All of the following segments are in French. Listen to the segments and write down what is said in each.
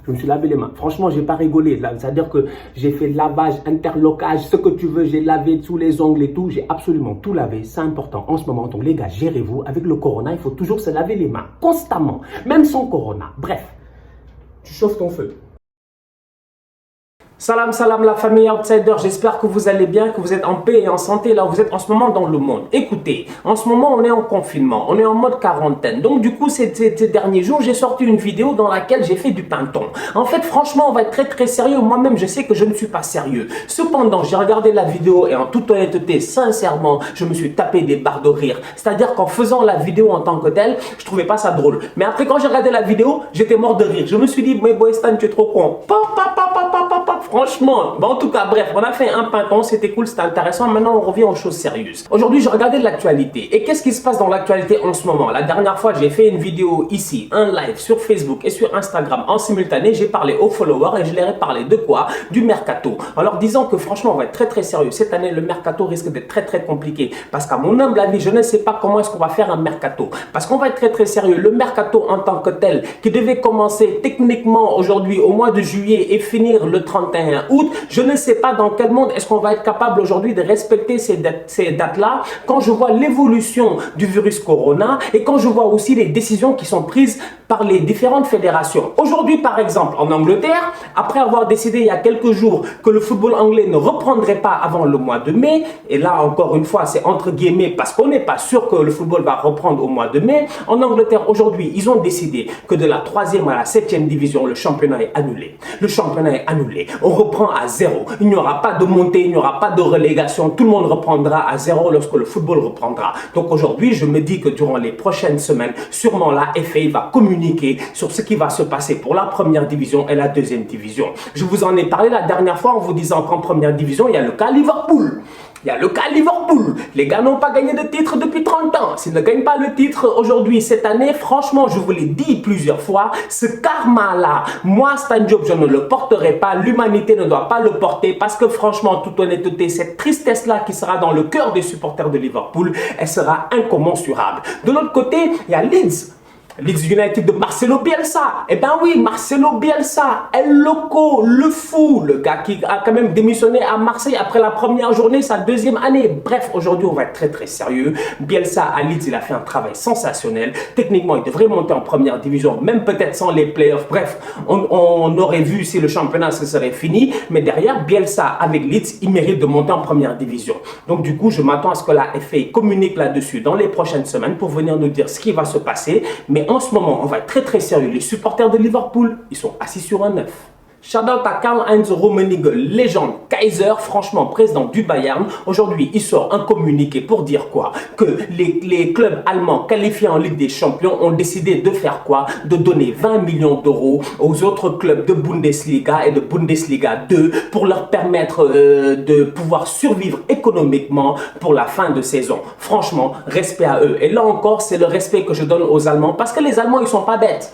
Je me suis lavé les mains. Franchement, j'ai pas rigolé. C'est-à-dire que j'ai fait lavage, interlocage, ce que tu veux. J'ai lavé sous les ongles et tout. J'ai absolument tout lavé. C'est important en ce moment. Donc les gars, gérez-vous. Avec le corona, il faut toujours se laver les mains. Constamment. Même sans corona. Bref, tu chauffes ton feu. Salam salam la famille Outsider, j'espère que vous allez bien, que vous êtes en paix et en santé là où vous êtes en ce moment dans le monde. Écoutez, en ce moment on est en confinement, on est en mode quarantaine. Donc du coup ces derniers jours j'ai sorti une vidéo dans laquelle j'ai fait du pinton. En fait franchement on va être très sérieux, moi-même je sais que je ne suis pas sérieux. Cependant j'ai regardé la vidéo et en toute honnêteté, sincèrement, je me suis tapé des barres de rire. C'est-à-dire qu'en faisant la vidéo en tant que telle, je trouvais pas ça drôle. Mais après quand j'ai regardé la vidéo, j'étais mort de rire. Je me suis dit, mais Boy Stan tu es trop con. Franchement, en tout cas, bref, on a fait un pinton, c'était cool, c'était intéressant. Maintenant, on revient aux choses sérieuses. Aujourd'hui, je regardais l'actualité. Et qu'est-ce qui se passe dans l'actualité en ce moment? La dernière fois, j'ai fait une vidéo ici, un live sur Facebook et sur Instagram en simultané. J'ai parlé aux followers et je leur ai parlé de quoi? Du mercato. En leur disant que franchement, on va être très sérieux. Cette année, le mercato risque d'être très compliqué. Parce qu'à mon humble avis, je ne sais pas comment est-ce qu'on va faire un mercato. Parce qu'on va être très sérieux. Le mercato en tant que tel, qui devait commencer techniquement aujourd'hui au mois de juillet et finir le 31 août, je ne sais pas dans quel monde est-ce qu'on va être capable aujourd'hui de respecter ces dates-là quand je vois l'évolution du virus corona et quand je vois aussi les décisions qui sont prises par les différentes fédérations. Aujourd'hui, par exemple, en Angleterre, après avoir décidé il y a quelques jours que le football anglais ne reprendrait pas avant le mois de mai, et là encore une fois, c'est entre guillemets parce qu'on n'est pas sûr que le football va reprendre au mois de mai, en Angleterre aujourd'hui, ils ont décidé que de la 3e à la 7e division, le championnat est annulé. Le championnat est annulé. On reprend à zéro. Il n'y aura pas de montée, il n'y aura pas de relégation. Tout le monde reprendra à zéro lorsque le football reprendra. Donc aujourd'hui, je me dis que durant les prochaines semaines, sûrement la FA va communiquer sur ce qui va se passer pour la première division et la 2e division. Je vous en ai parlé la dernière fois en vous disant qu'en première division, il y a le cas Liverpool. Il y a le cas Liverpool. Les gars n'ont pas gagné de titre depuis 30 ans. S'ils ne gagnent pas le titre aujourd'hui, cette année, franchement, je vous l'ai dit plusieurs fois, ce karma-là, moi, Stan Diop, je ne le porterai pas. L'humanité ne doit pas le porter parce que franchement, en toute honnêteté, cette tristesse-là qui sera dans le cœur des supporters de Liverpool, elle sera incommensurable. De l'autre côté, il y a Leeds. Leeds United de Marcelo Bielsa. Eh ben oui, Marcelo Bielsa, El Loco, le fou, le gars qui a quand même démissionné à Marseille après la première journée, sa 2e année. Bref, aujourd'hui, on va être très sérieux. Bielsa à Leeds, il a fait un travail sensationnel. Techniquement, il devrait monter en première division, même peut-être sans les playoffs. Bref, on aurait vu si le championnat ce serait fini. Mais derrière, Bielsa avec Leeds, il mérite de monter en première division. Donc du coup, je m'attends à ce que la FA communique là-dessus dans les prochaines semaines pour venir nous dire ce qui va se passer. Mais en ce moment, on va être très sérieux. Les supporters de Liverpool, ils sont assis sur un œuf. Shout out à Karl-Heinz Rummenigge, légende, Kaiser, franchement président du Bayern. Aujourd'hui, il sort un communiqué pour dire quoi? Que les clubs allemands qualifiés en Ligue des Champions ont décidé de faire quoi? De donner 20 millions d'euros aux autres clubs de Bundesliga et de Bundesliga 2 pour leur permettre de pouvoir survivre économiquement pour la fin de saison. Franchement, respect à eux. Et là encore, c'est le respect que je donne aux Allemands parce que les Allemands, ils sont pas bêtes.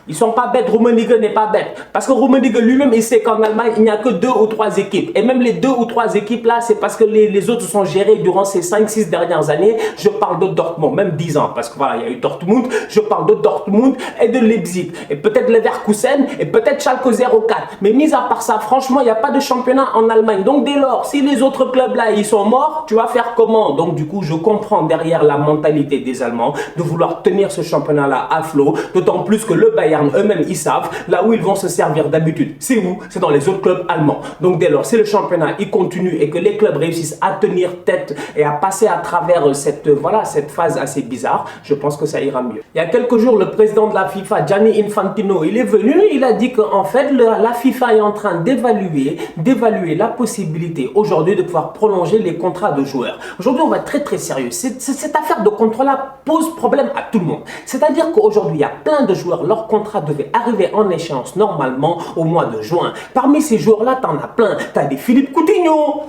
Ils sont pas bêtes, Rummenigge n'est pas bête. Parce que Rummenigge lui-même, il sait qu'en Allemagne, il n'y a que 2 ou 3 équipes. Et même les 2 ou 3 équipes là, c'est parce que les autres sont gérés durant ces 5-6 dernières années. Je parle de Dortmund, même 10 ans. Parce que voilà, il y a eu Dortmund. Je parle de Dortmund et de Leipzig. Et peut-être Leverkusen et peut-être Schalke 04. Mais mis à part ça, franchement, il n'y a pas de championnat en Allemagne. Donc dès lors, si les autres clubs là, ils sont morts, tu vas faire comment? Donc du coup, je comprends derrière la mentalité des Allemands de vouloir tenir ce championnat là à flot. D'autant plus que le Bayern eux-mêmes, ils savent là où ils vont se servir d'habitude. C'est où? C'est dans les autres clubs allemands. Donc dès lors, si le championnat il continue et que les clubs réussissent à tenir tête et à passer à travers cette phase assez bizarre, je pense que ça ira mieux. Il y a quelques jours, le président de la FIFA, Gianni Infantino, il est venu, il a dit qu'en fait, la FIFA est en train d'évaluer la possibilité aujourd'hui de pouvoir prolonger les contrats de joueurs. Aujourd'hui, on va être très sérieux. Cette affaire de contrat-là pose problème à tout le monde. C'est-à-dire qu'aujourd'hui, il y a plein de joueurs, leur contrat devait arriver en échéance normalement au mois de juin. Parmi ces joueurs-là, tu en as plein. Tu as des Philippe Coutinho.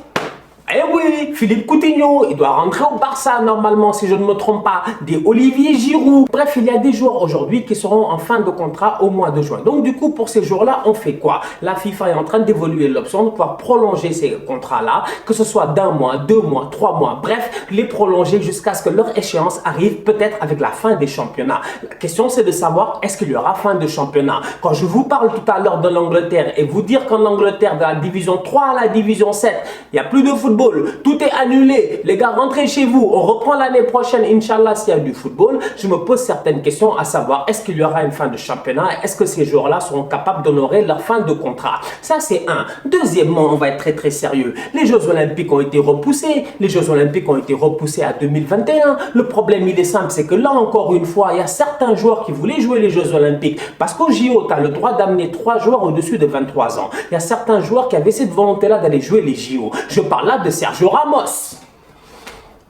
Eh oui, Philippe Coutinho, il doit rentrer au Barça normalement si je ne me trompe pas, des Olivier Giroud. Bref, il y a des joueurs aujourd'hui qui seront en fin de contrat au mois de juin. Donc du coup, pour ces jours-là, on fait quoi? La FIFA est en train d'évoluer l'option de pouvoir prolonger ces contrats-là, que ce soit d'un mois, 2 mois, 3 mois, bref, les prolonger jusqu'à ce que leur échéance arrive peut-être avec la fin des championnats. La question c'est de savoir est-ce qu'il y aura fin de championnat. Quand je vous parle tout à l'heure de l'Angleterre et vous dire qu'en Angleterre, de la division 3 à la division 7, il n'y a plus de football. Tout est annulé. Les gars, rentrez chez vous. On reprend l'année prochaine, Inch'Allah, s'il y a du football. Je me pose certaines questions à savoir, est-ce qu'il y aura une fin de championnat? Est-ce que ces joueurs-là seront capables d'honorer leur fin de contrat? Ça, c'est un. Deuxièmement, on va être très, très sérieux. Les Jeux Olympiques ont été repoussés. Les Jeux Olympiques ont été repoussés à 2021. Le problème, il est simple, c'est que là, encore une fois, il y a certains joueurs qui voulaient jouer les Jeux Olympiques. Parce qu'au JO, tu as le droit d'amener 3 joueurs au-dessus de 23 ans. Il y a certains joueurs qui avaient cette volonté-là d'aller jouer les JO. Je parle là de Sergio Ramos.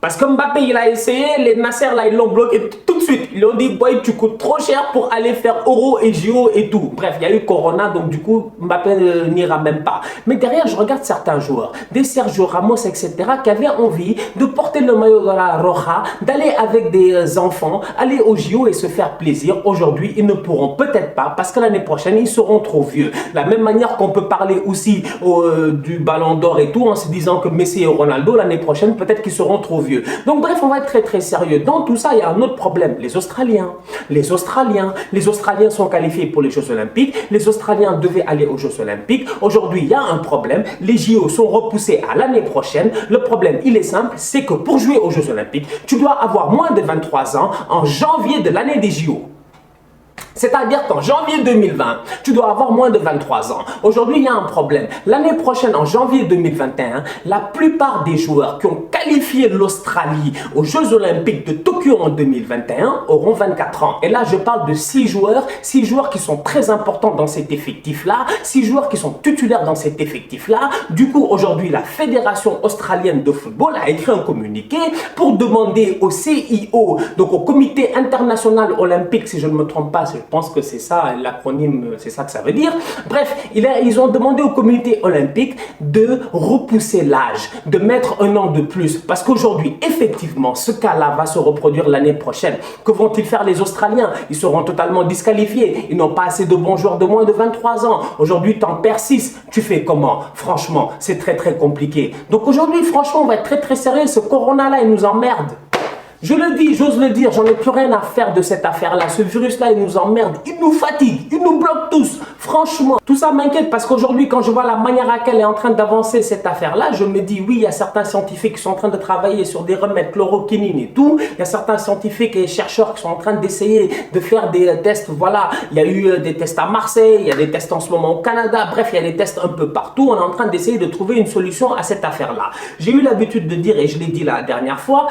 Parce que Mbappé, il a essayé, les Nasser, là, ils l'ont bloqué tout de suite. Ils lui ont dit, boy, tu coûtes trop cher pour aller faire Euro et JO et tout. Bref, il y a eu Corona, donc du coup, Mbappé n'ira même pas. Mais derrière, je regarde certains joueurs, des Sergio Ramos, etc., qui avaient envie de porter le maillot de la Roja, d'aller avec des enfants, aller au JO et se faire plaisir. Aujourd'hui, ils ne pourront peut-être pas, parce que l'année prochaine, ils seront trop vieux. De la même manière qu'on peut parler aussi du Ballon d'Or et tout, en se disant que Messi et Ronaldo, l'année prochaine, peut-être qu'ils seront trop vieux. Donc bref, on va être très très sérieux. Dans tout ça, il y a un autre problème. Les Australiens sont qualifiés pour les Jeux Olympiques. Les Australiens devaient aller aux Jeux Olympiques. Aujourd'hui, il y a un problème. Les JO sont repoussés à l'année prochaine. Le problème, il est simple, c'est que pour jouer aux Jeux Olympiques, tu dois avoir moins de 23 ans en janvier de l'année des JO. C'est-à-dire qu'en janvier 2020, tu dois avoir moins de 23 ans. Aujourd'hui, il y a un problème. L'année prochaine, en janvier 2021, la plupart des joueurs qui ont qualifié l'Australie aux Jeux Olympiques de Tokyo en 2021 auront 24 ans. Et là, je parle de 6 joueurs qui sont très importants dans cet effectif-là, 6 joueurs qui sont titulaires dans cet effectif-là. Du coup, aujourd'hui, la Fédération australienne de football a écrit un communiqué pour demander au CIO, donc au Comité international olympique, si je ne me trompe pas, je pense que c'est ça, l'acronyme, c'est ça que ça veut dire. Bref, ils ont demandé au comité olympique de repousser l'âge, de mettre un an de plus. Parce qu'aujourd'hui, effectivement, ce cas-là va se reproduire l'année prochaine. Que vont-ils faire les Australiens? Ils seront totalement disqualifiés. Ils n'ont pas assez de bons joueurs de moins de 23 ans. Aujourd'hui, tu en perds 6. Tu fais comment? Franchement, c'est très très compliqué. Donc aujourd'hui, franchement, on va être très très sérieux. Ce corona-là, il nous emmerde. Je le dis, j'ose le dire, j'en ai plus rien à faire de cette affaire-là. Ce virus-là, il nous emmerde, il nous fatigue, il nous bloque tous. Franchement, tout ça m'inquiète parce qu'aujourd'hui, quand je vois la manière à laquelle est en train d'avancer cette affaire-là, je me dis, oui, il y a certains scientifiques qui sont en train de travailler sur des remèdes chloroquinine et tout. Il y a certains scientifiques et chercheurs qui sont en train d'essayer de faire des tests. Voilà, il y a eu des tests à Marseille, il y a des tests en ce moment au Canada. Bref, il y a des tests un peu partout. On est en train d'essayer de trouver une solution à cette affaire-là. J'ai eu l'habitude de dire, et je l'ai dit la dernière fois,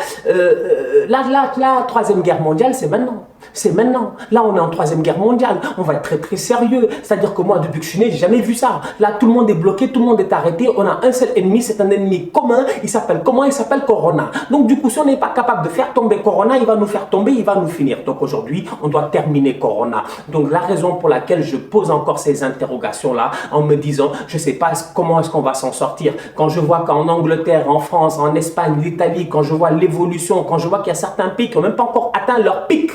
la troisième guerre mondiale, c'est maintenant. C'est maintenant. Là, on est en troisième guerre mondiale. On va être très, très sérieux. C'est-à-dire que moi, depuis que je suis né, j'ai jamais vu ça. Là, tout le monde est bloqué, tout le monde est arrêté. On a un seul ennemi, c'est un ennemi commun. Il s'appelle comment? Il s'appelle Corona. Donc, du coup, si on n'est pas capable de faire tomber Corona, il va nous faire tomber, il va nous finir. Donc, aujourd'hui, on doit terminer Corona. Donc, la raison pour laquelle je pose encore ces interrogations-là, en me disant, je ne sais pas comment est-ce qu'on va s'en sortir. Quand je vois qu'en Angleterre, en France, en Espagne, l'Italie, quand je vois l'évolution, quand je vois qu'il y a certains pays qui n'ont même pas encore atteint leur pic.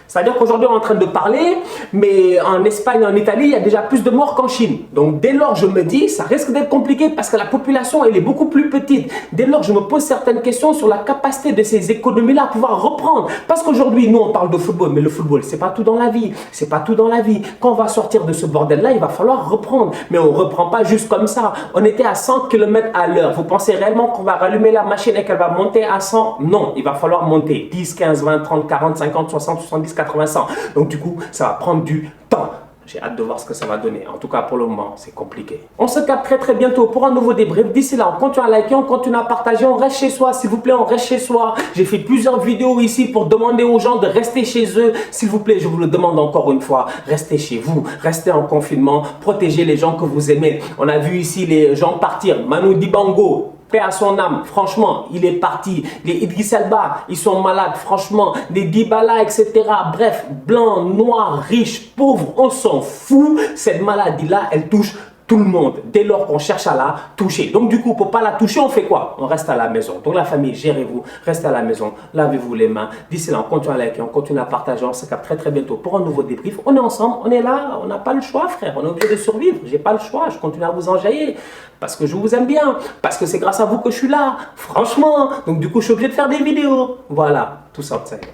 C'est-à-dire qu'aujourd'hui, on est en train de parler, mais en Espagne, en Italie, il y a déjà plus de morts qu'en Chine. Donc, dès lors, je me dis, ça risque d'être compliqué parce que la population, elle est beaucoup plus petite. Dès lors, je me pose certaines questions sur la capacité de ces économies-là à pouvoir reprendre. Parce qu'aujourd'hui, nous, on parle de football, mais le football, c'est pas tout dans la vie. C'est pas tout dans la vie. Quand on va sortir de ce bordel-là, il va falloir reprendre. Mais on ne reprend pas juste comme ça. On était à 100 km à l'heure. Vous pensez réellement qu'on va rallumer la machine et qu'elle va monter à 100? Non, il va falloir monter 10, 15, 20, 30, 40, 50, 60, 70, 80, 100. Donc du coup, ça va prendre du temps. J'ai hâte de voir ce que ça va donner. En tout cas, pour le moment, c'est compliqué. On se capte très très bientôt pour un nouveau débrief. D'ici là, on continue à liker, on continue à partager. On reste chez soi, s'il vous plaît, on reste chez soi. J'ai fait plusieurs vidéos ici pour demander aux gens de rester chez eux. S'il vous plaît, je vous le demande encore une fois. Restez chez vous, restez en confinement, protégez les gens que vous aimez. On a vu ici les gens partir. Manu Dibango, paix à son âme, franchement, il est parti. Les Idriss Elba, ils sont malades, franchement. Les Dybala, etc. Bref, blanc, noir, riche, pauvre, on s'en fout. Cette maladie-là, elle touche tout le monde dès lors qu'on cherche à la toucher. Donc du coup, pour ne pas la toucher, on fait quoi? On reste à la maison. Donc la famille, gérez-vous, restez à la maison, lavez-vous les mains. D'ici là, on continue à liker, on continue à partager. On se capte très très bientôt pour un nouveau débrief. On est ensemble, on est là, on n'a pas le choix, frère. On est obligé de survivre. J'ai pas le choix, je continue à vous enjailler parce que je vous aime bien, parce que c'est grâce à vous que je suis là. Franchement, donc du coup, je suis obligé de faire des vidéos. Voilà, tout ça, outsider.